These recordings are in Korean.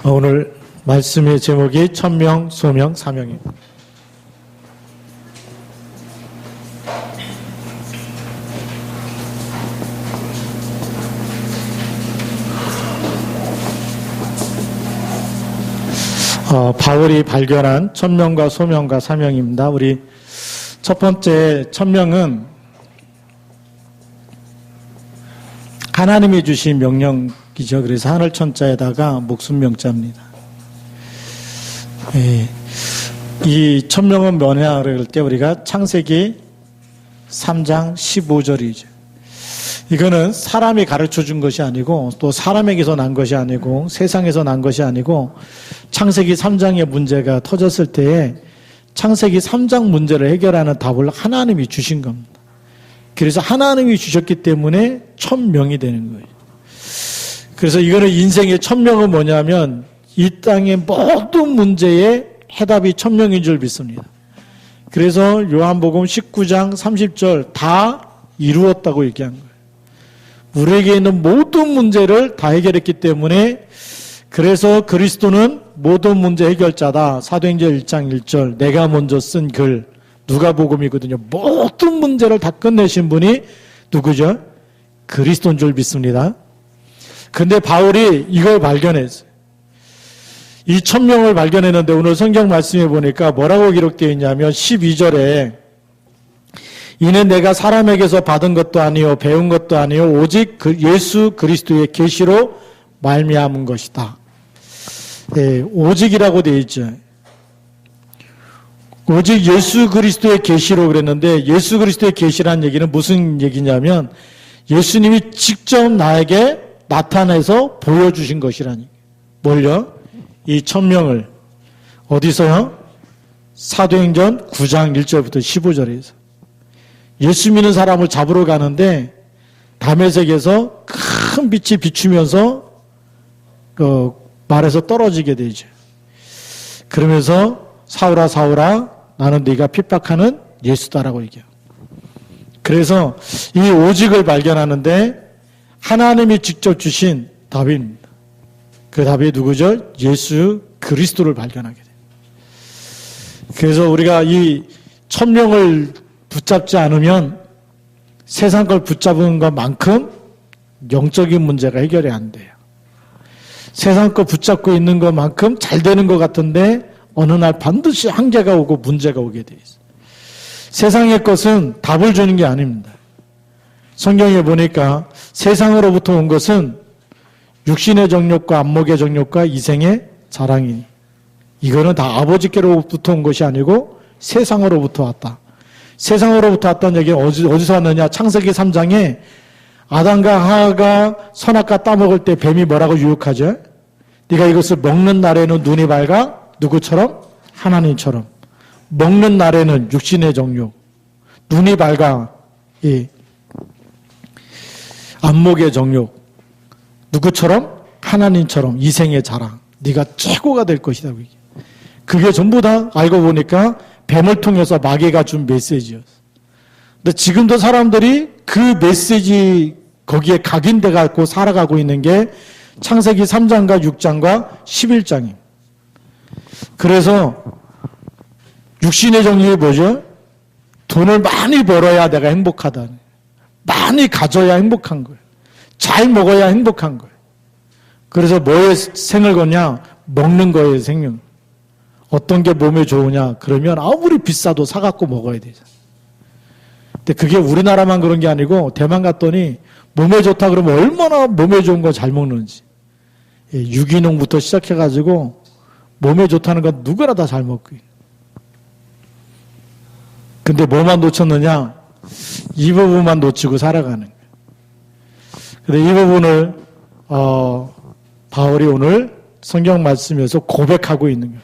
오늘 말씀의 제목이 천명, 소명, 사명입니다. 바울이 발견한 천명과 소명과 사명입니다. 우리 첫 번째 천명은 하나님이 주신 명령이죠. 그래서 하늘 천자에다가 목숨 명자입니다. 이 천명은 뭐냐 그럴 때 우리가 창세기 3장 15절이죠. 이거는 사람이 가르쳐 준 것이 아니고 또 사람에게서 난 것이 아니고 세상에서 난 것이 아니고 창세기 3장의 문제가 터졌을 때에 창세기 3장 문제를 해결하는 답을 하나님이 주신 겁니다. 그래서 하나님이 주셨기 때문에 천명이 되는 거예요. 그래서 이거는 인생의 천명은 뭐냐면 이 땅의 모든 문제의 해답이 천명인 줄 믿습니다. 그래서 요한복음 19장 30절 다 이루었다고 얘기한 거예요. 우리에게 있는 모든 문제를 다 해결했기 때문에 그래서 그리스도는 모든 문제 해결자다. 사도행전 1장 1절 내가 먼저 쓴 글 누가복음이거든요. 모든 문제를 다 끝내신 분이 누구죠? 그리스도인 줄 믿습니다. 근데 바울이 이걸 발견했어요. 이 천명을 발견했는데 오늘 성경 말씀에 보니까 뭐라고 기록되어 있냐면 12절에 이는 내가 사람에게서 받은 것도 아니요 배운 것도 아니요 오직 예수 그리스도의 계시로 말미암은 것이다. 네, 오직이라고 되어 있죠. 오직 예수 그리스도의 계시로 그랬는데 예수 그리스도의 계시라는 얘기는 무슨 얘기냐면 예수님이 직접 나에게 나타내서 보여주신 것이라니. 뭘요? 이 천명을 어디서요? 사도행전 9장 1절부터 15절에서 예수 믿는 사람을 잡으러 가는데 다메섹에서 큰 빛이 비추면서 말에서 떨어지게 되죠. 그러면서 사울아 사울아 나는 네가 핍박하는 예수다라고 얘기해요. 그래서 이 오직을 발견하는데 하나님이 직접 주신 답입니다. 그 답이 누구죠? 예수 그리스도를 발견하게 돼요. 그래서 우리가 이 천명을 붙잡지 않으면 세상 걸 붙잡은 것만큼 영적인 문제가 해결이 안 돼요. 세상 거 붙잡고 있는 것만큼 잘 되는 것 같은데 어느 날 반드시 한계가 오고 문제가 오게 돼 있어요. 세상의 것은 답을 주는 게 아닙니다. 성경에 보니까 세상으로부터 온 것은 육신의 정욕과 안목의 정욕과 이생의 자랑이니 이거는 다 아버지께로부터 온 것이 아니고 세상으로부터 왔다. 세상으로부터 왔다는 얘기는 어디서 왔느냐? 창세기 3장에 아담과 하와가 선악과 따먹을 때 뱀이 뭐라고 유혹하죠? 네가 이것을 먹는 날에는 눈이 밝아 누구처럼? 하나님처럼. 먹는 날에는 육신의 정욕, 눈이 밝아 이 안목의 정욕, 누구처럼? 하나님처럼 이생의 자랑. 네가 최고가 될 것이다. 그게 전부 다 알고 보니까 뱀을 통해서 마귀가 준 메시지였어. 근데 지금도 사람들이 그 메시지 거기에 각인돼 갖고 살아가고 있는 게 창세기 3장과 6장과 11장입니다. 그래서 육신의 정욕이 뭐죠? 돈을 많이 벌어야 내가 행복하다. 많이 가져야 행복한 거예요. 잘 먹어야 행복한 거예요. 그래서 뭐에 생을 거냐? 먹는 거에 생명. 어떤 게 몸에 좋으냐? 그러면 아무리 비싸도 사갖고 먹어야 되잖아요. 근데 그게 우리나라만 그런 게 아니고 대만 갔더니 몸에 좋다 그러면 얼마나 몸에 좋은 거 잘 먹는지. 유기농부터 시작해가지고 몸에 좋다는 건 누구나 다 잘 먹고. 근데 뭐만 놓쳤느냐? 이 부분만 놓치고 살아가는 거예요. 근데 이 부분을 바울이 오늘 성경 말씀에서 고백하고 있는 거예요.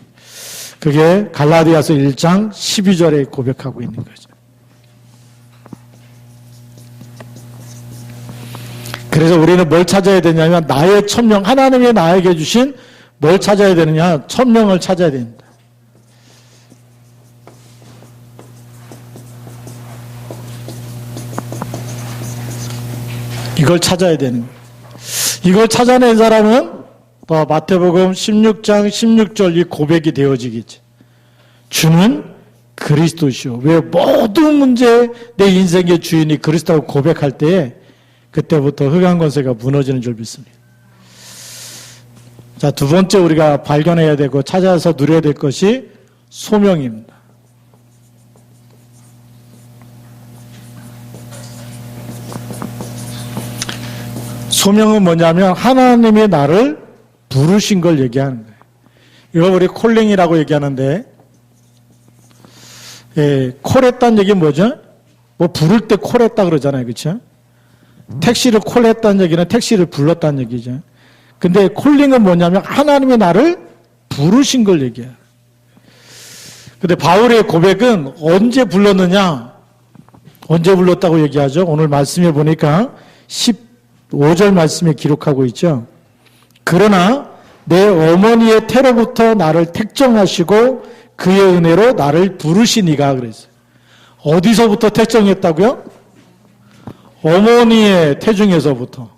그게 갈라디아서 1장 12절에 고백하고 있는 거죠. 그래서 우리는 뭘 찾아야 되냐면 나의 천명, 하나님이 나에게 주신 뭘 찾아야 되느냐? 천명을 찾아야 됩니다. 이걸 찾아야 되는 거예요. 이걸 찾아낸 사람은 또 마태복음 16장 16절 이 고백이 되어지겠지. 주는 그리스도시오. 왜 모든 문제 내 인생의 주인이 그리스도라고 고백할 때에 그때부터 흑암 권세가 무너지는 줄 믿습니다. 자, 두 번째 우리가 발견해야 되고 찾아서 누려야 될 것이 소명입니다. 소명은 뭐냐면 하나님이 나를 부르신 걸 얘기하는 거예요. 이거 우리 콜링이라고 얘기하는데, 콜했다는 얘기는 뭐죠? 뭐 부를 때 콜했다 그러잖아요. 그렇죠? 택시를 콜했다는 얘기는 택시를 불렀다는 얘기죠. 근데 콜링은 뭐냐면 하나님이 나를 부르신 걸 얘기해요. 근데 바울의 고백은 언제 불렀느냐? 언제 불렀다고 얘기하죠? 오늘 말씀해 보니까 15절 말씀에 기록하고 있죠. 그러나 내 어머니의 태로부터 나를 택정하시고 그의 은혜로 나를 부르시니가 그랬어요. 어디서부터 택정했다고요? 어머니의 태중에서부터.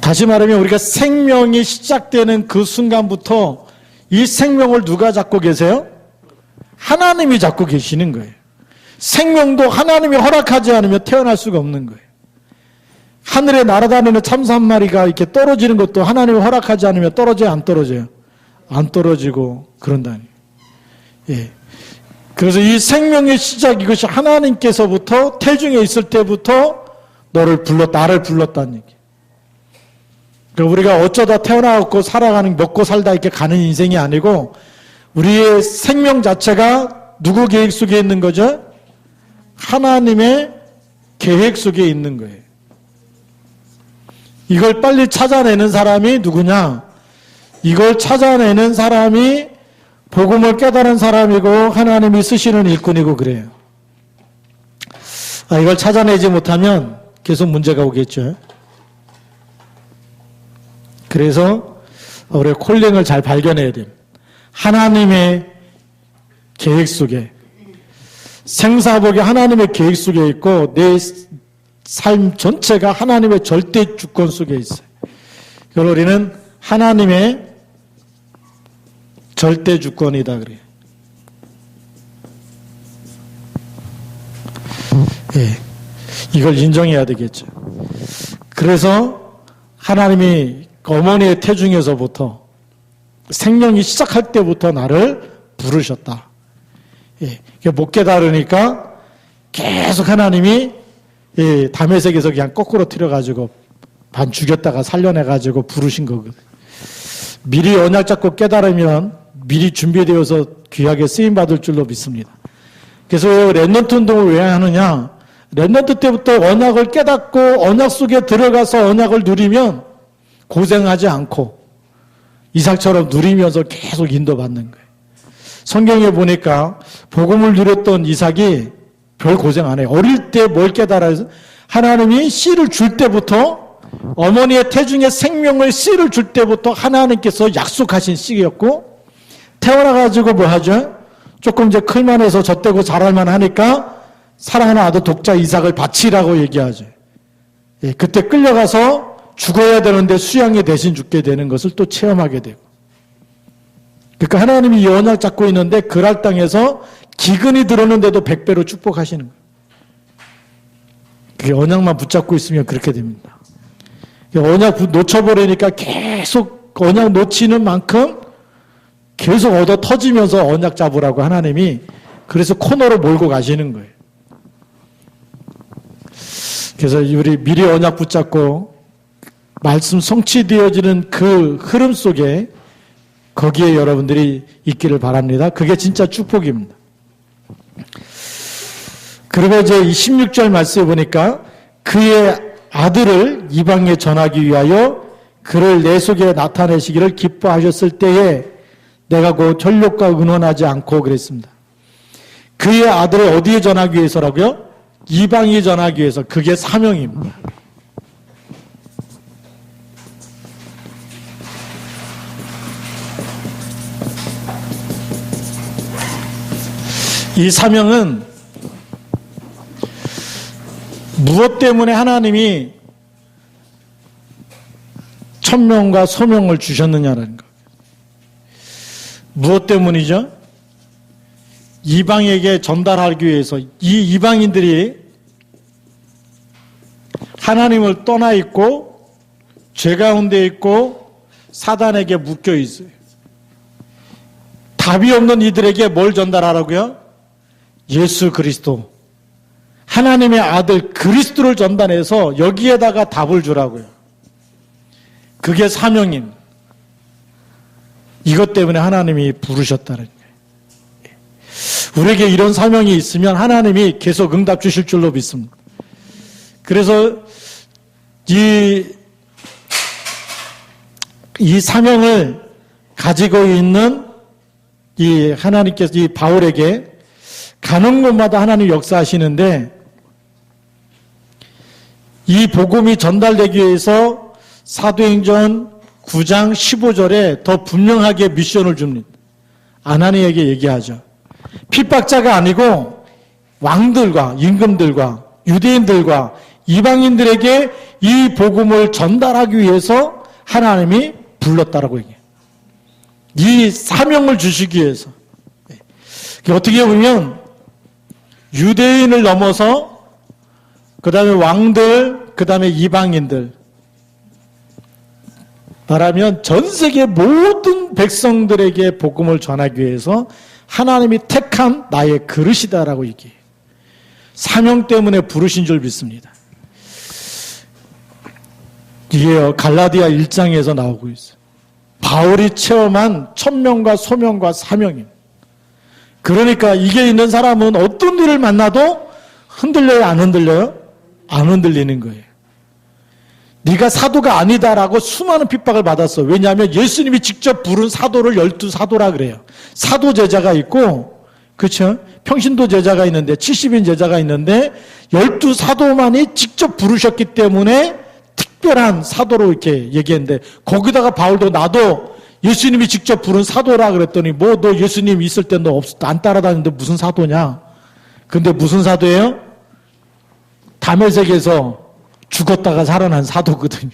다시 말하면 우리가 생명이 시작되는 그 순간부터 이 생명을 누가 잡고 계세요? 하나님이 잡고 계시는 거예요. 생명도 하나님이 허락하지 않으면 태어날 수가 없는 거예요. 하늘에 날아다니는 참새 한 마리가 이렇게 떨어지는 것도 하나님이 허락하지 않으면 떨어져요, 안 떨어져요? 안 떨어지고 그런다니. 예. 그래서 이 생명의 시작, 이것이 하나님께서부터 태중에 있을 때부터 나를 불렀다는 얘기. 그러니까 우리가 어쩌다 태어나고 살아가는, 먹고 살다 이렇게 가는 인생이 아니고 우리의 생명 자체가 누구 계획 속에 있는 거죠? 하나님의 계획 속에 있는 거예요. 이걸 빨리 찾아내는 사람이 누구냐? 이걸 찾아내는 사람이 복음을 깨달은 사람이고 하나님이 쓰시는 일꾼이고 그래요. 이걸 찾아내지 못하면 계속 문제가 오겠죠. 그래서 우리가 콜링을 잘 발견해야 됩니다. 하나님의 계획 속에, 생사복이 하나님의 계획 속에 있고 내 삶 전체가 하나님의 절대 주권 속에 있어요. 그걸 우리는 하나님의 절대 주권이다 그래요. 예, 이걸 인정해야 되겠죠. 그래서 하나님이 어머니의 태중에서부터 생명이 시작할 때부터 나를 부르셨다. 예, 못 깨달으니까 계속 하나님이 다메섹에서 그냥 거꾸로 틀어가지고 반 죽였다가 살려내가지고 부르신 거거든. 미리 언약 잡고 깨달으면 미리 준비되어서 귀하게 쓰임받을 줄로 믿습니다. 그래서 렘넌트 운동을 왜 하느냐? 렘넌트 때부터 언약을 깨닫고 언약 속에 들어가서 언약을 누리면 고생하지 않고 이삭처럼 누리면서 계속 인도받는 거예요. 성경에 보니까 복음을 누렸던 이삭이 별 고생 안 해요. 어릴 때 뭘 깨달아서 하나님이 씨를 줄 때부터 어머니의 태중에 생명을 씨를 줄 때부터 하나님께서 약속하신 씨였고 태어나가지고 뭐 하죠? 조금 이제 클만해서 젖대고 자랄만 하니까 사랑하는 아들 독자 이삭을 바치라고 얘기하죠. 예, 그때 끌려가서 죽어야 되는데 수양이 대신 죽게 되는 것을 또 체험하게 되고. 그러니까 하나님이 이 언약 잡고 있는데 그랄 땅에서 기근이 들었는데도 100배로 축복하시는 거예요. 그게 언약만 붙잡고 있으면 그렇게 됩니다. 언약 놓쳐버리니까 계속 언약 놓치는 만큼 계속 얻어 터지면서 언약 잡으라고 하나님이 그래서 코너로 몰고 가시는 거예요. 그래서 우리 미리 언약 붙잡고 말씀 성취되어지는 그 흐름 속에 거기에 여러분들이 있기를 바랍니다. 그게 진짜 축복입니다. 그리고 이제 이 16절 말씀에 보니까 그의 아들을 이방에 전하기 위하여 그를 내 속에 나타내시기를 기뻐하셨을 때에 내가 곧 혈육과 의논하지 않고 그랬습니다. 그의 아들을 어디에 전하기 위해서라고요? 이방에 전하기 위해서. 그게 사명입니다. 이 사명은 무엇 때문에 하나님이 천명과 소명을 주셨느냐라는 것. 무엇 때문이죠? 이방에게 전달하기 위해서 이 이방인들이 하나님을 떠나 있고 죄 가운데 있고 사단에게 묶여 있어요. 답이 없는 이들에게 뭘 전달하라고요? 예수 그리스도, 하나님의 아들 그리스도를 전달해서 여기에다가 답을 주라고요. 그게 사명임. 이것 때문에 하나님이 부르셨다는 거예요. 우리에게 이런 사명이 있으면 하나님이 계속 응답 주실 줄로 믿습니다. 그래서 이 사명을 가지고 있는 이 하나님께서 이 바울에게 가는 곳마다 하나님 역사하시는데, 이 복음이 전달되기 위해서 사도행전 9장 15절에 더 분명하게 미션을 줍니다. 아나니에게 얘기하죠. 핍박자가 아니고 왕들과 임금들과 유대인들과 이방인들에게 이 복음을 전달하기 위해서 하나님이 불렀다라고 얘기해요. 이 사명을 주시기 위해서. 어떻게 보면 유대인을 넘어서 그 다음에 왕들, 그 다음에 이방인들, 말하면 전 세계 모든 백성들에게 복음을 전하기 위해서 하나님이 택한 나의 그릇이다라고 얘기해요. 사명 때문에 부르신 줄 믿습니다. 이게 갈라디아 1장에서 나오고 있어요. 바울이 체험한 천명과 소명과 사명입니다. 그러니까 이게 있는 사람은 어떤 일을 만나도 흔들려요, 안 흔들려요? 안 흔들리는 거예요. 네가 사도가 아니다라고 수많은 핍박을 받았어. 왜냐하면 예수님이 직접 부른 사도를 12사도라 그래요. 사도 제자가 있고, 그렇죠? 평신도 제자가 있는데, 70인 제자가 있는데 12사도만이 직접 부르셨기 때문에 특별한 사도로 이렇게 얘기했는데, 거기다가 바울도 나도 예수님이 직접 부른 사도라 그랬더니, 뭐 너 예수님 있을 때 너 안 따라다니는데 무슨 사도냐? 근데 무슨 사도예요? 다메섹에서 죽었다가 살아난 사도거든요.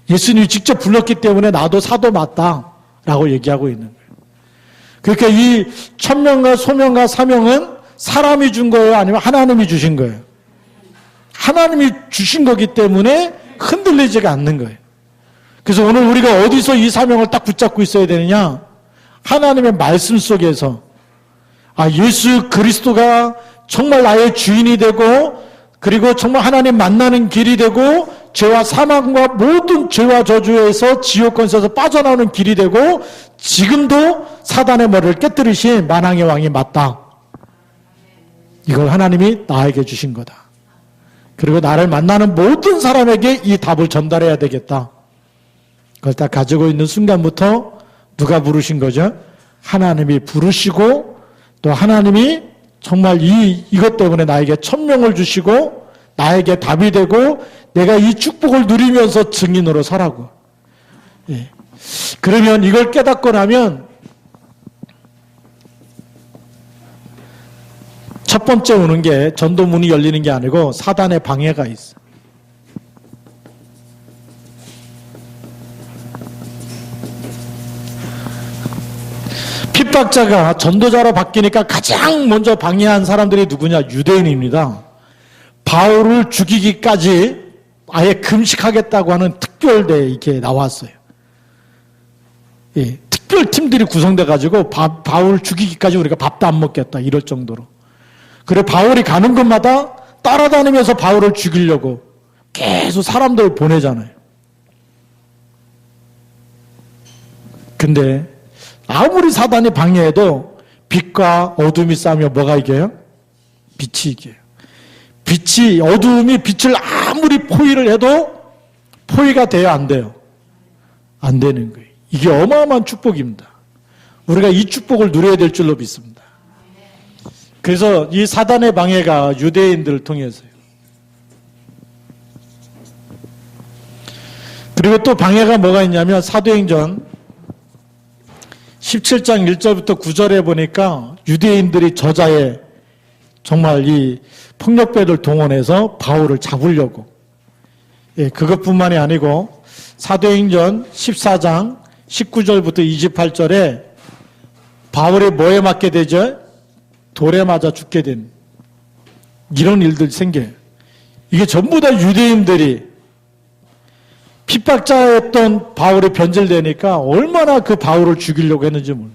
예수님이 직접 불렀기 때문에 나도 사도 맞다라고 얘기하고 있는 거예요. 그러니까 이 천명과 소명과 사명은 사람이 준 거예요? 아니면 하나님이 주신 거예요? 하나님이 주신 거기 때문에 흔들리지가 않는 거예요. 그래서 오늘 우리가 어디서 이 사명을 딱 붙잡고 있어야 되느냐? 하나님의 말씀 속에서, 예수 그리스도가 정말 나의 주인이 되고, 그리고 정말 하나님 만나는 길이 되고, 죄와 사망과 모든 죄와 저주에서 지옥 권세에서 빠져나오는 길이 되고, 지금도 사단의 머리를 깨뜨리신 만왕의 왕이 맞다. 이걸 하나님이 나에게 주신 거다. 그리고 나를 만나는 모든 사람에게 이 답을 전달해야 되겠다. 그걸 다 가지고 있는 순간부터 누가 부르신 거죠? 하나님이 부르시고, 또 하나님이 정말 이것 때문에 나에게 천명을 주시고 나에게 답이 되고 내가 이 축복을 누리면서 증인으로 서라고. 예. 그러면 이걸 깨닫고 나면 첫 번째 오는 게 전도문이 열리는 게 아니고 사단의 방해가 있어. 핍박자가 전도자로 바뀌니까 가장 먼저 방해한 사람들이 누구냐? 유대인입니다. 바울을 죽이기까지 아예 금식하겠다고 하는 특별대 이렇게 나왔어요. 예, 특별팀들이 구성돼가지고 바울 죽이기까지 우리가 밥도 안 먹겠다 이럴 정도로. 그래 바울이 가는 곳마다 따라다니면서 바울을 죽이려고 계속 사람들을 보내잖아요. 근데 아무리 사단이 방해해도 빛과 어둠이 싸우면 뭐가 이겨요? 빛이 이겨요. 어둠이 빛을 아무리 포위를 해도 포위가 돼요, 안 돼요? 안 되는 거예요. 이게 어마어마한 축복입니다. 우리가 이 축복을 누려야 될 줄로 믿습니다. 그래서 이 사단의 방해가 유대인들을 통해서요. 그리고 또 방해가 뭐가 있냐면 사도행전 17장 1절부터 9절에 보니까 유대인들이 저자에 정말 이 폭력배를 동원해서 바울을 잡으려고. 예, 그것뿐만이 아니고 사도행전 14장 19절부터 28절에 바울이 뭐에 맞게 되죠? 돌에 맞아 죽게 된 이런 일들이 생겨요. 이게 전부 다 유대인들이 핍박자였던 바울이 변절되니까 얼마나 그 바울을 죽이려고 했는지 몰라.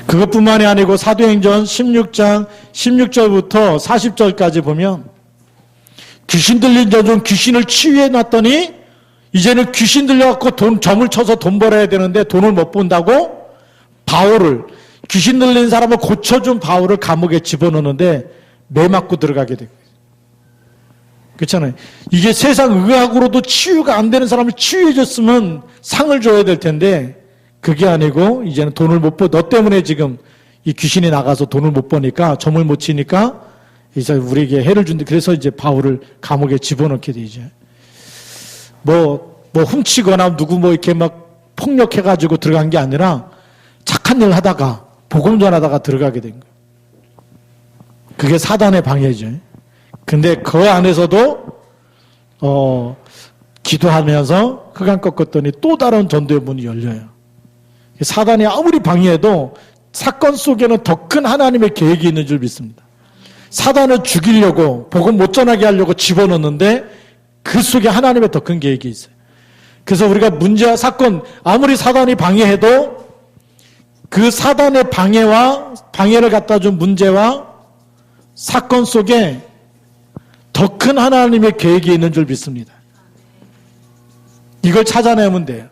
그것뿐만이 아니고 사도행전 16장 16절부터 40절까지 보면 귀신 들린 자좀 귀신을 치유해 놨더니 이제는 귀신 들려갖고 점을 쳐서 돈 벌어야 되는데 돈을 못 번다고 바울을, 귀신 들린 사람을 고쳐준 바울을 감옥에 집어넣는데 매 맞고 들어가게 되고. 그렇잖아요. 이게 세상 의학으로도 치유가 안 되는 사람을 치유해줬으면 상을 줘야 될 텐데 그게 아니고 이제는 돈을 못 버, 너 때문에 지금 이 귀신이 나가서 돈을 못 버니까 점을 못 치니까 이제 우리에게 해를 준다. 그래서 이제 바울을 감옥에 집어넣게 되죠. 뭐 훔치거나 누구 이렇게 막 폭력해가지고 들어간 게 아니라 착한 일 하다가 복음 전하다가 들어가게 된 거예요. 그게 사단의 방해죠. 근데 그 안에서도 기도하면서 흑암 꺾었더니 또 다른 전도의 문이 열려요. 사단이 아무리 방해해도 사건 속에는 더 큰 하나님의 계획이 있는 줄 믿습니다. 사단을 죽이려고 복음 못 전하게 하려고 집어넣는데 그 속에 하나님의 더 큰 계획이 있어요. 그래서 우리가 문제와 사건 아무리 사단이 방해해도 그 사단의 방해를 갖다 준 문제와 사건 속에 더 큰 하나님의 계획이 있는 줄 믿습니다. 이걸 찾아내면 돼요.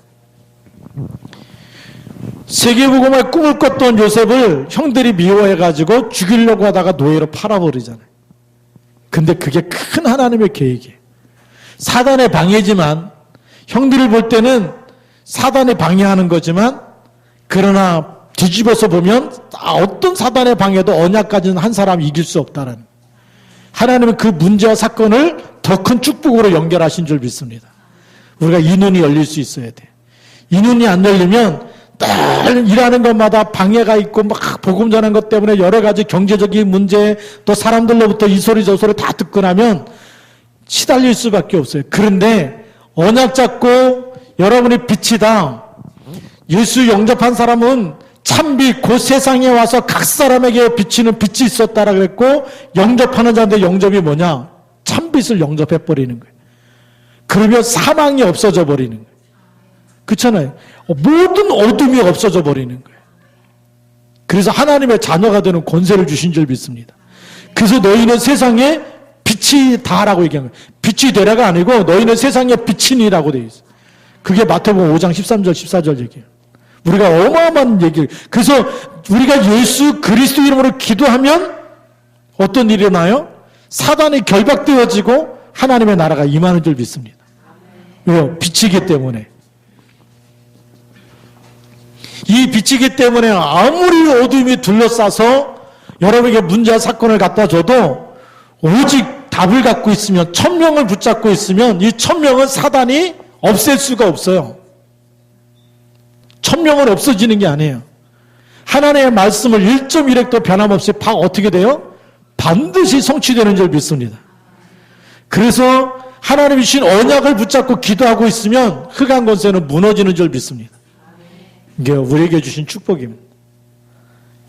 세계복음의 꿈을 꿨던 요셉을 형들이 미워해가지고 죽이려고 하다가 노예로 팔아버리잖아요. 근데 그게 큰 하나님의 계획이에요. 사단의 방해지만 형들을 볼 때는 사단이 방해하는 거지만 그러나 뒤집어서 보면 어떤 사단의 방해도 언약 가진 한 사람 이길 수 없다는, 하나님은 그 문제와 사건을 더 큰 축복으로 연결하신 줄 믿습니다. 우리가 이 눈이 열릴 수 있어야 돼. 이 눈이 안 열리면 늘 일하는 것마다 방해가 있고 막 복음 전하는 것 때문에 여러 가지 경제적인 문제 또 사람들로부터 이 소리 저 소리 다 듣고 나면 시달릴 수밖에 없어요. 그런데 언약 잡고 여러분이 빛이다. 예수 영접한 사람은 참빛, 그 세상에 와서 각 사람에게 비치는 빛이 있었다라 그랬고, 영접하는 자인데 영접이 뭐냐? 참빛을 영접해버리는 거예요. 그러면 사망이 없어져 버리는 거예요. 그렇잖아요. 모든 어둠이 없어져 버리는 거예요. 그래서 하나님의 자녀가 되는 권세를 주신 줄 믿습니다. 그래서 너희는 세상에 빛이다라고 얘기한 거예요. 빛이 되라가 아니고 너희는 세상에 빛이니라고 되어 있어요. 그게 마태복음 5장 13절 14절 얘기예요. 우리가 어마어마한 얘기를. 그래서 우리가 예수 그리스도 이름으로 기도하면 어떤 일이 일어나요? 사단이 결박되어지고 하나님의 나라가 임하는 줄 믿습니다. 왜요? 빛이기 때문에. 이 빛이기 때문에 아무리 어둠이 둘러싸서 여러분에게 문제와 사건을 갖다 줘도 오직 답을 갖고 있으면, 천명을 붙잡고 있으면 이 천명은 사단이 없앨 수가 없어요. 천명은 없어지는 게 아니에요. 하나님의 말씀을 1.1획도 변함없이 어떻게 돼요? 반드시 성취되는 줄 믿습니다. 그래서 하나님이 주신 언약을 붙잡고 기도하고 있으면 흑암 권세는 무너지는 줄 믿습니다. 이게 우리에게 주신 축복입니다.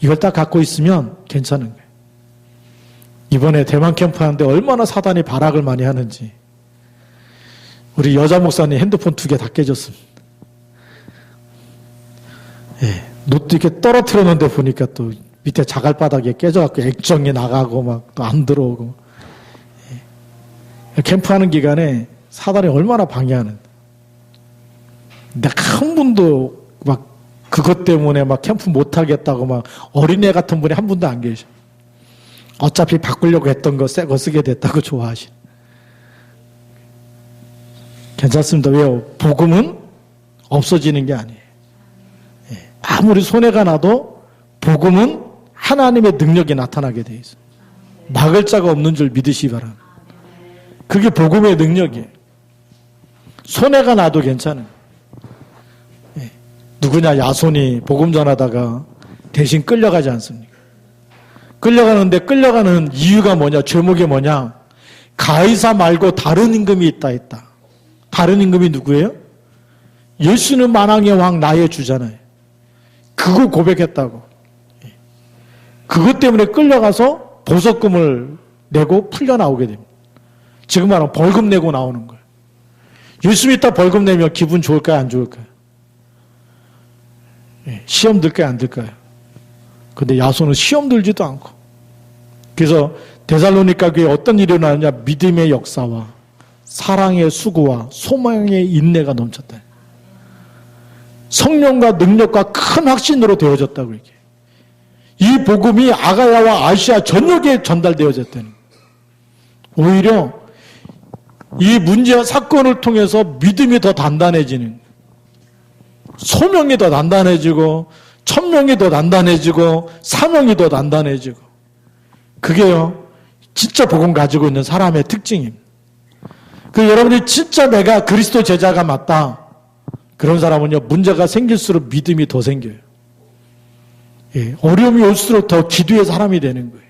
이걸 딱 갖고 있으면 괜찮은 거예요. 이번에 대만 캠프 하는데 얼마나 사단이 발악을 많이 하는지. 우리 여자 목사님 핸드폰 2개 다 깨졌습니다. 예, 노트 이렇게 떨어뜨렸는데 보니까 또 밑에 자갈바닥에 깨져갖고 액정이 나가고 막 또 안 들어오고. 예. 캠프하는 기간에 사단이 얼마나 방해하는데. 내가 한 분도 막 그것 때문에 막 캠프 못하겠다고 막 어린애 같은 분이 한 분도 안 계셔. 어차피 바꾸려고 했던 거 새 거 쓰게 됐다고 좋아하시네. 괜찮습니다. 왜요? 복음은 없어지는 게 아니에요. 예. 아무리 손해가 나도 복음은 하나님의 능력이 나타나게 돼 있어요. 막을 자가 없는 줄 믿으시기 바랍니다. 그게 복음의 능력이에요. 손해가 나도 괜찮아요. 예. 누구냐? 야손이 복음 전하다가 대신 끌려가지 않습니까? 끌려가는데 끌려가는 이유가 뭐냐? 죄목이 뭐냐? 가이사 말고 다른 임금이 있다. 다른 임금이 누구예요? 예수는 만왕의 왕 나의 주잖아요. 그거 고백했다고. 그것 때문에 끌려가서 보석금을 내고 풀려나오게 됩니다. 지금 말하면 벌금 내고 나오는 거예요. 예수 믿다 벌금 내면 기분 좋을까요? 안 좋을까요? 시험 들까요? 안 들까요? 근데 야손은 시험 들지도 않고. 그래서 데살로니가 교회에 어떤 일이 일어나느냐? 믿음의 역사와 사랑의 수고와 소망의 인내가 넘쳤다. 성령과 능력과 큰 확신으로 되어졌다고 이렇게. 이 복음이 아가야와 아시아 전역에 전달되어졌다는 거예요. 오히려 이 문제와 사건을 통해서 믿음이 더 단단해지는, 소명이 더 단단해지고 천명이 더 단단해지고 사명이 더 단단해지고, 그게요 진짜 복음 가지고 있는 사람의 특징입니다. 그 여러분이 진짜 내가 그리스도 제자가 맞다, 그런 사람은요 문제가 생길수록 믿음이 더 생겨요. 어려움이 올수록 더 기도의 사람이 되는 거예요.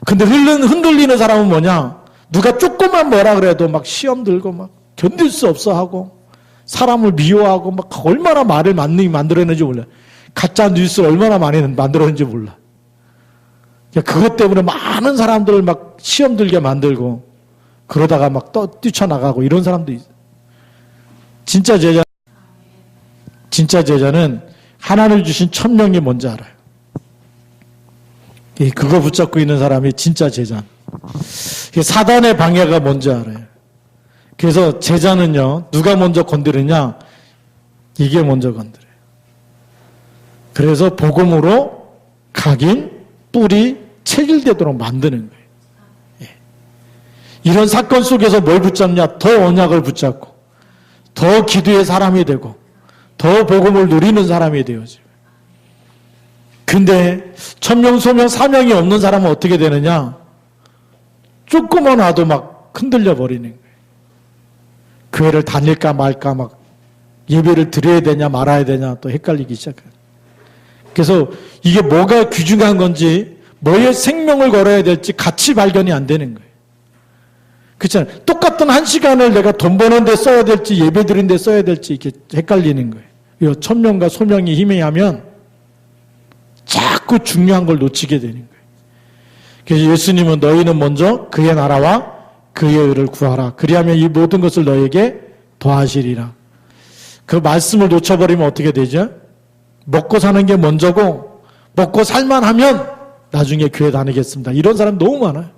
근데 흔들리는 사람은 뭐냐? 누가 조금만 뭐라 그래도 막 시험 들고 막 견딜 수 없어 하고, 사람을 미워하고 막 얼마나 말을 많이 만들어내는지 몰라. 가짜 뉴스를 얼마나 많이 만들어내는지 몰라. 그것 때문에 많은 사람들을 막 시험 들게 만들고, 그러다가 막 뛰쳐나가고 이런 사람도 있어요. 진짜 제자는 하나님 주신 천명이 뭔지 알아요. 그거 붙잡고 있는 사람이 진짜 제자. 사단의 방해가 뭔지 알아요. 그래서 제자는요, 누가 먼저 건드리냐? 이게 먼저 건드려요. 그래서 복음으로 각인, 뿔이 체질되도록 만드는 거예요. 이런 사건 속에서 뭘 붙잡냐? 더 언약을 붙잡고, 더 기도의 사람이 되고, 더 복음을 누리는 사람이 되어져요. 근데 천명, 소명, 사명이 없는 사람은 어떻게 되느냐? 조금만 와도 막 흔들려 버리는 거예요. 교회를 다닐까 말까, 막 예배를 드려야 되냐 말아야 되냐 또 헷갈리기 시작해요. 그래서 이게 뭐가 귀중한 건지, 뭐의 생명을 걸어야 될지 같이 발견이 안 되는 거예요. 그렇잖아요. 똑같은 한 시간을 내가 돈 버는 데 써야 될지 예배 드리는 데 써야 될지 이렇게 헷갈리는 거예요. 이 천명과 소명이 희미하면 자꾸 중요한 걸 놓치게 되는 거예요. 그래서 예수님은 너희는 먼저 그의 나라와 그의 의를 구하라. 그리하면 이 모든 것을 너에게 더하시리라. 그 말씀을 놓쳐버리면 어떻게 되죠? 먹고 사는 게 먼저고, 먹고 살만하면 나중에 교회 다니겠습니다. 이런 사람 너무 많아요.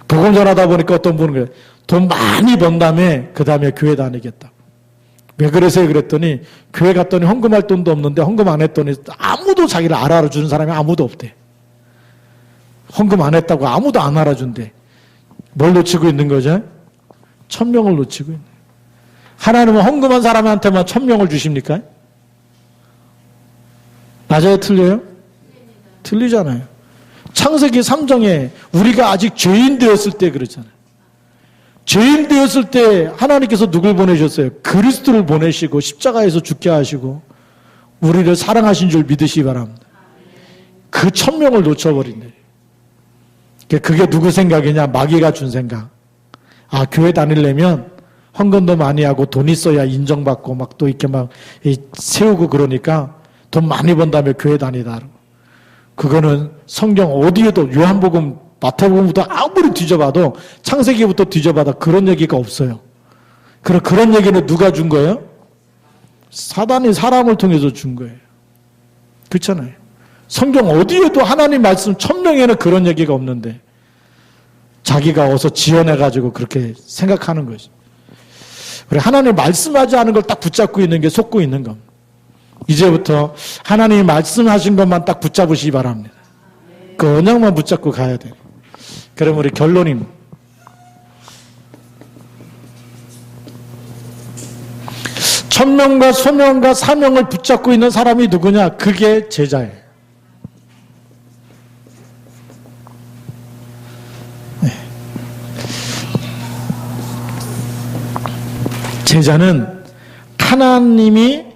복음 전하다 보니까 어떤 분은 그래요. 돈 많이 번 다음에 그 다음에 교회 다니겠다. 왜 그러세요? 그랬더니 교회 갔더니 헌금할 돈도 없는데 헌금 안 했더니 아무도 자기를 알아주는 사람이 아무도 없대. 헌금 안 했다고 아무도 안 알아준대. 뭘 놓치고 있는 거죠? 천명을 놓치고 있는 거예요. 하나님은 헌금한 사람한테만 천명을 주십니까? 맞아요? 틀려요? 틀리잖아요. 창세기 3장에 우리가 아직 죄인 되었을 때 그렇잖아요. 죄인 되었을 때 하나님께서 누굴 보내셨어요? 그리스도를 보내시고 십자가에서 죽게 하시고 우리를 사랑하신 줄 믿으시기 바랍니다. 그 천명을 놓쳐버린대. 그게 누구 생각이냐? 마귀가 준 생각. 아, 교회 다니려면 헌금도 많이 하고 돈 있어야 인정받고 막 또 이렇게 막 세우고 그러니까 돈 많이 번 다음에 교회 다니다. 그거는 성경 어디에도 요한복음, 마태복음부터 아무리 뒤져봐도 창세기부터 뒤져봐도 그런 얘기가 없어요. 그런 얘기는 누가 준 거예요? 사단이 사람을 통해서 준 거예요. 그렇잖아요. 성경 어디에도 하나님 말씀 천명에는 그런 얘기가 없는데 자기가 어서 지어내가지고 그렇게 생각하는 거죠. 그래, 하나님 말씀하지 않은 걸 딱 붙잡고 있는 게 속고 있는 겁니다. 이제부터 하나님이 말씀하신 것만 딱 붙잡으시기 바랍니다. 그 언약만 붙잡고 가야 돼요. 그럼 우리 결론입니다. 천명과 소명과 사명을 붙잡고 있는 사람이 누구냐? 그게 제자예요. 네. 제자는 하나님이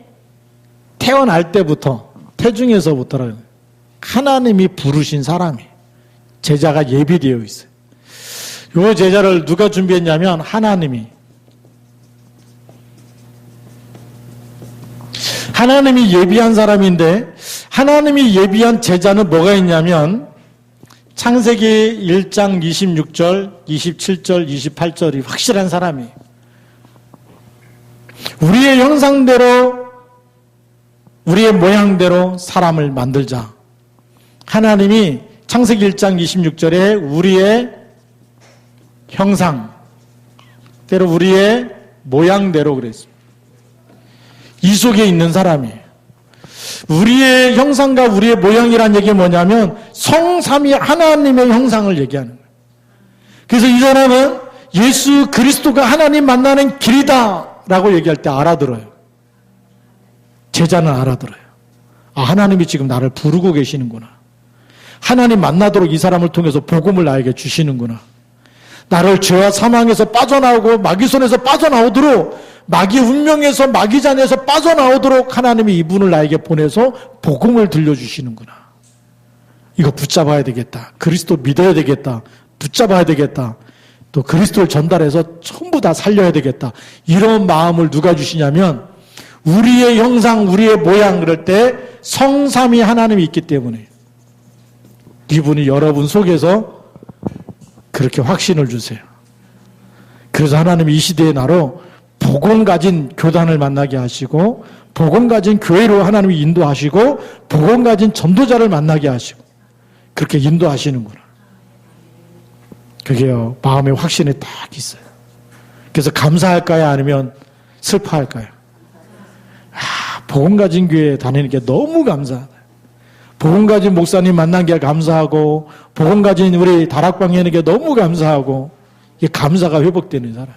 태어날 때부터, 태중에서부터 하나님이 부르신 사람이 제자가 예비되어 있어요. 요 제자를 누가 준비했냐면 하나님이 예비한 사람인데, 하나님이 예비한 제자는 뭐가 있냐면 창세기 1장 26절, 27절, 28절이 확실한 사람이에요. 우리의 형상대로, 우리의 모양대로 사람을 만들자. 하나님이 창세기 1장 26절에 우리의 형상대로, 우리의 모양대로 그랬습니다. 이 속에 있는 사람이에요. 우리의 형상과 우리의 모양이란 얘기가 뭐냐면 성삼위 하나님의 형상을 얘기하는 거예요. 그래서 이 사람은 예수 그리스도가 하나님 만나는 길이다 라고 얘기할 때 알아들어요. 제자는 알아들어요. 아, 하나님이 지금 나를 부르고 계시는구나. 하나님 만나도록 이 사람을 통해서 복음을 나에게 주시는구나. 나를 죄와 사망에서 빠져나오고 마귀 손에서 빠져나오도록, 마귀 운명에서, 마귀 잔에서 빠져나오도록 하나님이 이분을 나에게 보내서 복음을 들려주시는구나. 이거 붙잡아야 되겠다. 그리스도 믿어야 되겠다. 붙잡아야 되겠다. 또 그리스도를 전달해서 전부 다 살려야 되겠다. 이런 마음을 누가 주시냐면 우리의 형상, 우리의 모양 그럴 때 성삼위 하나님이 있기 때문에 이분이 여러분 속에서 그렇게 확신을 주세요. 그래서 하나님이 이 시대의 나로 복음 가진 교단을 만나게 하시고, 복음 가진 교회로 하나님이 인도하시고, 복음 가진 전도자를 만나게 하시고, 그렇게 인도하시는구나. 그게요, 마음의 확신이 딱 있어요. 그래서 감사할까요? 아니면 슬퍼할까요? 아, 복음 가진 교회에 다니는 게 너무 감사하다. 복음 가진 목사님 만난 게 감사하고, 복음 가진 우리 다락방에 있는 게 너무 감사하고, 이게 감사가 회복되는 사람.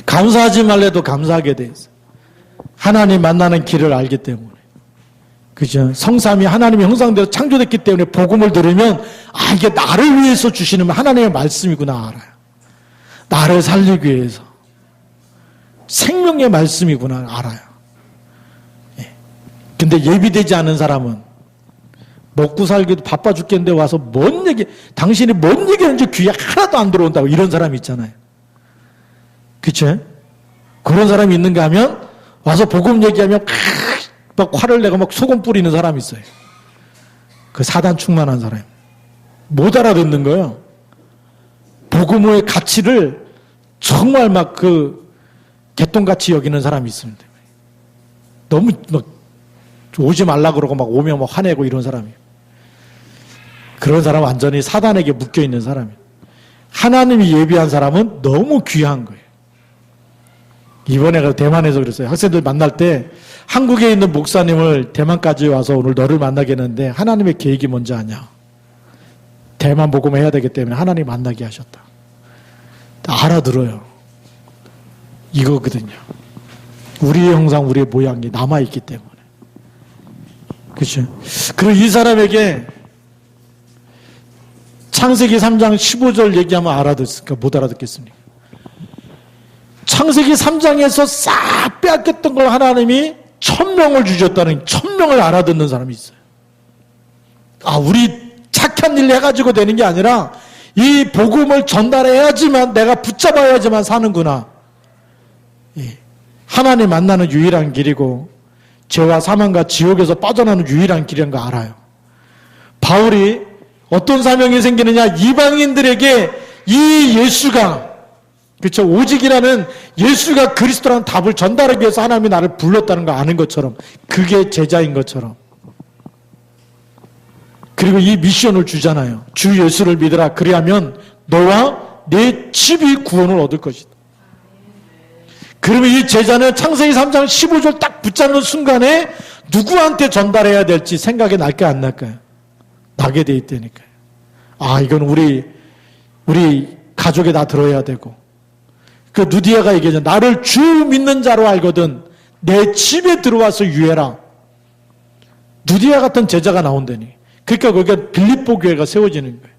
감사하지 말래도 감사하게 돼 있어요. 하나님 만나는 길을 알기 때문에. 그죠? 성삼이 하나님의 형상대로 창조됐기 때문에 복음을 들으면, 아, 이게 나를 위해서 주시는 하나님의 말씀이구나 알아요. 나를 살리기 위해서. 생명의 말씀이구나 알아요. 예. 근데 예비되지 않은 사람은 먹고 살기도 바빠 죽겠는데 와서 뭔 얘기, 당신이 뭔 얘기하는지 귀에 하나도 안 들어온다고 이런 사람이 있잖아요. 그쵸? 그런 사람이 있는가 하면 와서 복음 얘기하면 막 화를 내고 막 소금 뿌리는 사람이 있어요. 그 사단 충만한 사람. 못 알아듣는 거예요. 복음의 가치를 정말 막 그 개똥같이 여기는 사람이 있습니다. 너무 막 오지 말라 그러고 막 오면 막 화내고 이런 사람이에요. 그런 사람은 완전히 사단에게 묶여있는 사람이에요. 하나님이 예비한 사람은 너무 귀한 거예요. 이번에 대만에서 그랬어요. 학생들 만날 때 한국에 있는 목사님을 대만까지 와서 오늘 너를 만나게 했는데 하나님의 계획이 뭔지 아냐? 대만 복음을 해야 되기 때문에 하나님 만나게 하셨다. 알아들어요. 이거거든요. 우리의 형상, 우리의 모양이 남아있기 때문에. 그렇죠? 그리고 이 사람에게 창세기 3장 15절 얘기하면 알아듣을까? 못 알아듣겠습니까? 창세기 3장에서 싹 빼앗겼던 걸 하나님이 1000명을 주셨다는 1000명을 알아듣는 사람이 있어요. 아, 우리 착한 일 해가지고 되는 게 아니라 이 복음을 전달해야지만, 내가 붙잡아야지만 사는구나. 예. 하나님 만나는 유일한 길이고 죄와 사망과 지옥에서 빠져나오는 유일한 길이라는 거 알아요. 바울이 어떤 사명이 생기느냐, 이방인들에게 이 예수가, 그렇죠, 오직이라는 예수가 그리스도라는 답을 전달하기 위해서 하나님이 나를 불렀다는 거 아는 것처럼, 그게 제자인 것처럼. 그리고 이 미션을 주잖아요. 주 예수를 믿으라. 그리하면 너와 내 집이 구원을 얻을 것이다. 그러면 이 제자는 창세기 3장 15절 딱 붙잡는 순간에 누구한테 전달해야 될지 생각이 날까요, 안 날까요? 나게 돼 있다니까요. 아, 이건 우리 가족에 다 들어야 되고. 그 누디아가 얘기하죠. 나를 주 믿는 자로 알거든 내 집에 들어와서 유해라. 누디아 같은 제자가 나온다니. 그러니까 거기가 빌립보 교회가 세워지는 거예요.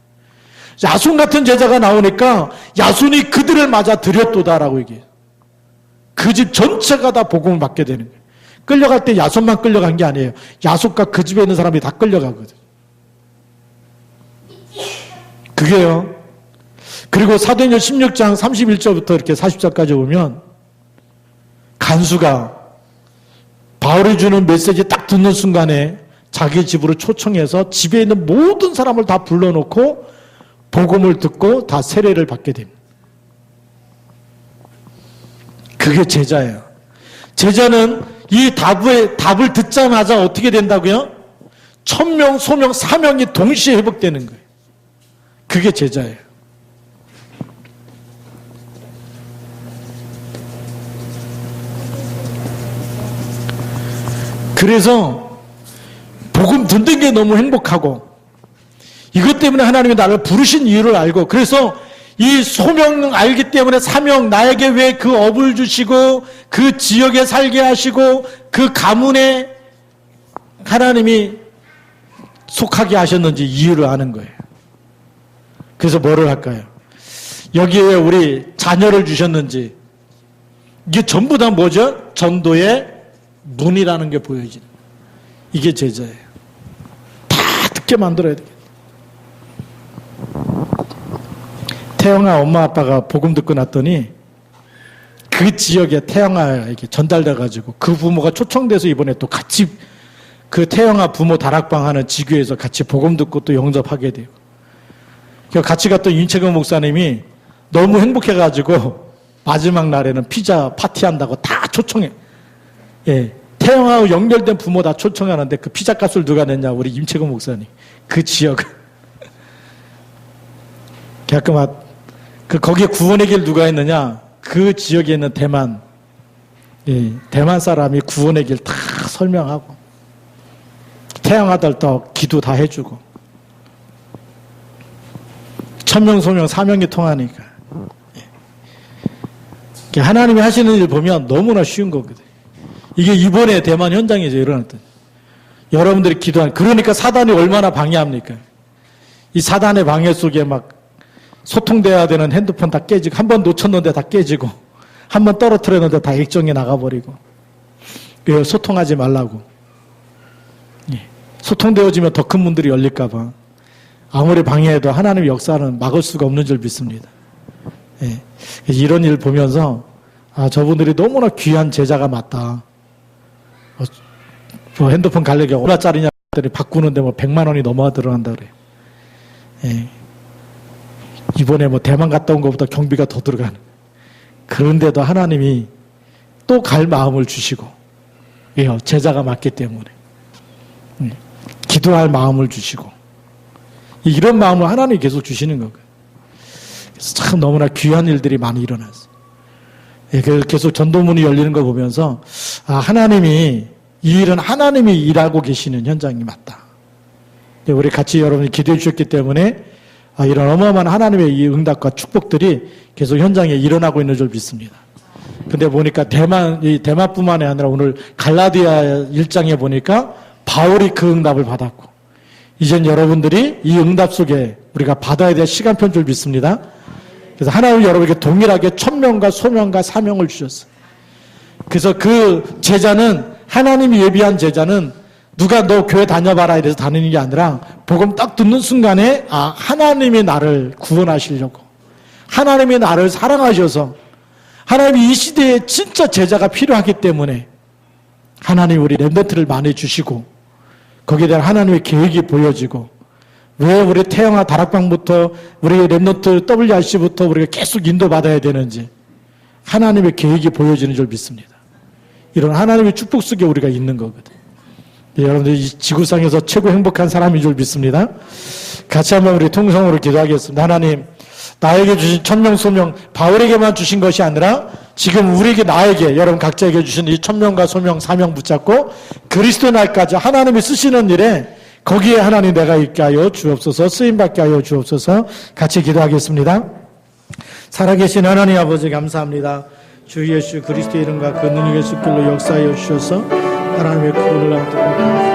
야손 같은 제자가 나오니까 야손이 그들을 맞아 들였도다라고 얘기해요. 그 집 전체가 다 복음을 받게 되는 거예요. 끌려갈 때 야손만 끌려간 게 아니에요. 야손과 그 집에 있는 사람이 다 끌려가거든. 그게요, 그리고 사도행전 16장 31절부터 이렇게 40절까지 보면 간수가 바울이 주는 메시지 딱 듣는 순간에 자기 집으로 초청해서 집에 있는 모든 사람을 다 불러놓고 복음을 듣고 다 세례를 받게 됩니다. 그게 제자예요. 제자는 이 답을 듣자마자 어떻게 된다고요? 천명, 소명, 사명이 동시에 회복되는 거예요. 그게 제자예요. 그래서 복음 듣는 게 너무 행복하고 이것 때문에 하나님이 나를 부르신 이유를 알고 그래서 이 소명 알기 때문에 사명 나에게 왜 그 업을 주시고 그 지역에 살게 하시고 그 가문에 하나님이 속하게 하셨는지 이유를 아는 거예요. 그래서 뭐를 할까요? 여기에 왜 우리 자녀를 주셨는지 이게 전부 다 뭐죠? 전도의 문이라는 게 보여지는 이게 제자예요. 다 듣게 만들어야 돼요. 태영아 엄마 아빠가 복음 듣고 났더니 그 지역에 태영아에게 전달돼가지고 그 부모가 초청돼서 이번에 또 같이 그 태영아 부모 다락방 하는 지교에서 같이 복음 듣고 또 영접하게 돼요. 같이 갔던 윤채경 목사님이 너무 행복해가지고 마지막 날에는 피자 파티한다고 다 초청해. 예, 태영아하고 연결된 부모 다 초청하는데 그 피자 값을 누가 냈냐? 우리 임채근 목사님. 그 지역. 거기에 구원의 길 누가 했느냐? 그 지역에 있는 대만. 예, 대만 사람이 구원의 길 다 설명하고. 태영아들도 기도 다 해주고. 천명, 소명, 사명이 통하니까. 예. 하나님이 하시는 일 보면 너무나 쉬운 거거든요. 이게 이번에 대만 현장에서 일어났던 여러분들이 기도한 그러니까 사단이 얼마나 방해합니까? 이 사단의 방해 속에 막 소통돼야 되는 핸드폰 다 깨지고 한 번 놓쳤는데 다 깨지고 한 번 떨어뜨렸는데 다 액정이 나가버리고 소통하지 말라고. 소통되어지면 더 큰 문들이 열릴까 봐 아무리 방해해도 하나님의 역사는 막을 수가 없는 줄 믿습니다. 이런 일 보면서 저분들이 너무나 귀한 제자가 맞다. 뭐 핸드폰 가격이 얼마짜리냐 했더니 바꾸는데 뭐 100만 원이 넘어 들어간다 그래요. 이번에 뭐 대만 갔다 온 것보다 경비가 더 들어가는. 그런데도 하나님이 또 갈 마음을 주시고, 왜요? 제자가 맞기 때문에. 기도할 마음을 주시고, 이런 마음을 하나님이 계속 주시는 거예요. 그래서 참 너무나 귀한 일들이 많이 일어났어요. 계속 전도문이 열리는 걸 보면서, 하나님이, 이 일은 하나님이 일하고 계시는 현장이 맞다. 우리 같이 여러분이 기도해 주셨기 때문에, 이런 어마어마한 하나님의 이 응답과 축복들이 계속 현장에 일어나고 있는 줄 믿습니다. 근데 보니까 대만뿐만이 아니라 오늘 갈라디아 1장에 보니까 바울이 그 응답을 받았고, 이젠 여러분들이 이 응답 속에 우리가 받아야 될 시간표인 줄 믿습니다. 그래서 하나님은 여러분에게 동일하게 천명과 소명과 사명을 주셨어요. 그래서 그 제자는, 하나님이 예비한 제자는 누가 너 교회 다녀봐라 이래서 다니는 게 아니라 복음 딱 듣는 순간에 하나님이 나를 구원하시려고, 하나님이 나를 사랑하셔서 하나님이 이 시대에 진짜 제자가 필요하기 때문에 하나님이 우리 렘넌트를 많이 주시고 거기에 대한 하나님의 계획이 보여지고, 왜 우리 태영아 다락방부터 우리 렘넌트 WRC부터 우리가 계속 인도받아야 되는지 하나님의 계획이 보여지는 줄 믿습니다. 이런 하나님의 축복 속에 우리가 있는 거거든요. 여러분들 이 지구상에서 최고 행복한 사람인 줄 믿습니다. 같이 한번 우리 통성으로 기도하겠습니다. 하나님, 나에게 주신 천명 소명, 바울에게만 주신 것이 아니라 지금 우리에게, 나에게, 여러분 각자에게 주신 이 천명과 소명, 사명 붙잡고 그리스도 날까지 하나님이 쓰시는 일에 거기에 하나님 내가 있게 하여 주옵소서, 쓰임받게 하여 주옵소서. 같이 기도하겠습니다. 살아계신 하나님 아버지 감사합니다. 주 예수 그리스도의 이름과 그 능력의 숫길로 역사하여 주셔서 하나님의 구원을 얻도록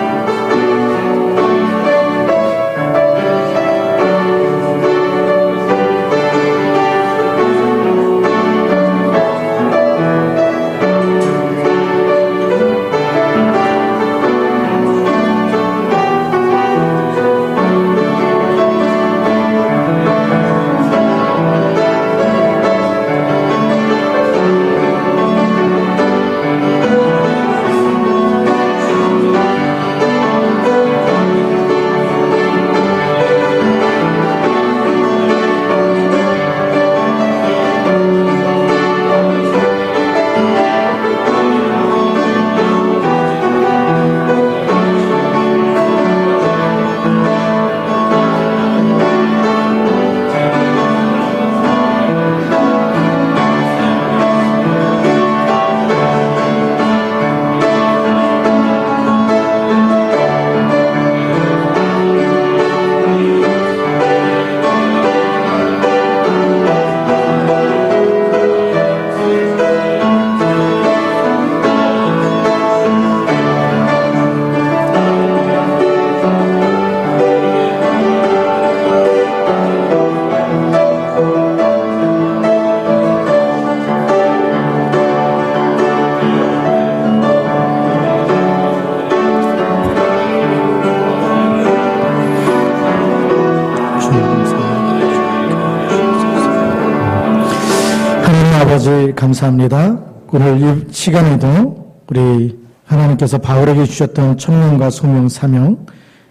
아버지 감사합니다. 오늘 이 시간에도 우리 하나님께서 바울에게 주셨던 천명과 소명, 사명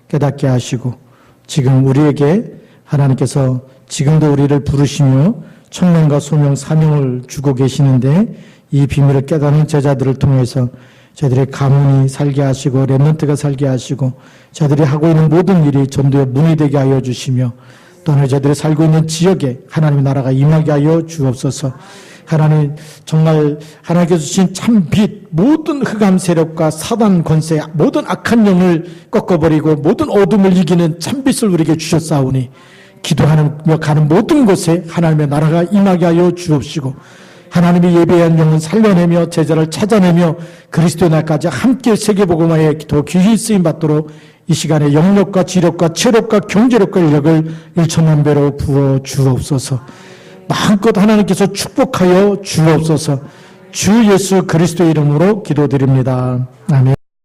깨닫게 하시고 지금 우리에게 하나님께서 지금도 우리를 부르시며 천명과 소명, 사명을 주고 계시는데 이 비밀을 깨닫는 제자들을 통해서 저희들의 가문이 살게 하시고 렘넌트가 살게 하시고 저희들이 하고 있는 모든 일이 전도의 문이 되게 하여 주시며 또는 저희들이 살고 있는 지역에 하나님의 나라가 임하게 하여 주옵소서. 하나님 정말 하나님께서 주신 참빛 모든 흑암 세력과 사단 권세 모든 악한 영을 꺾어버리고 모든 어둠을 이기는 참빛을 우리에게 주셨사오니 기도하며 가는 모든 곳에 하나님의 나라가 임하게 하여 주옵시고 하나님이 예배한 영은 살려내며 제자를 찾아내며 그리스도의 날까지 함께 세계복음화에 더 귀히 쓰임받도록 이 시간에 영력과 지력과 체력과 경제력과 인력을 1천만 배로 부어 주옵소서. 마음껏 하나님께서 축복하여 주옵소서. 주 예수 그리스도의 이름으로 기도드립니다. 아멘.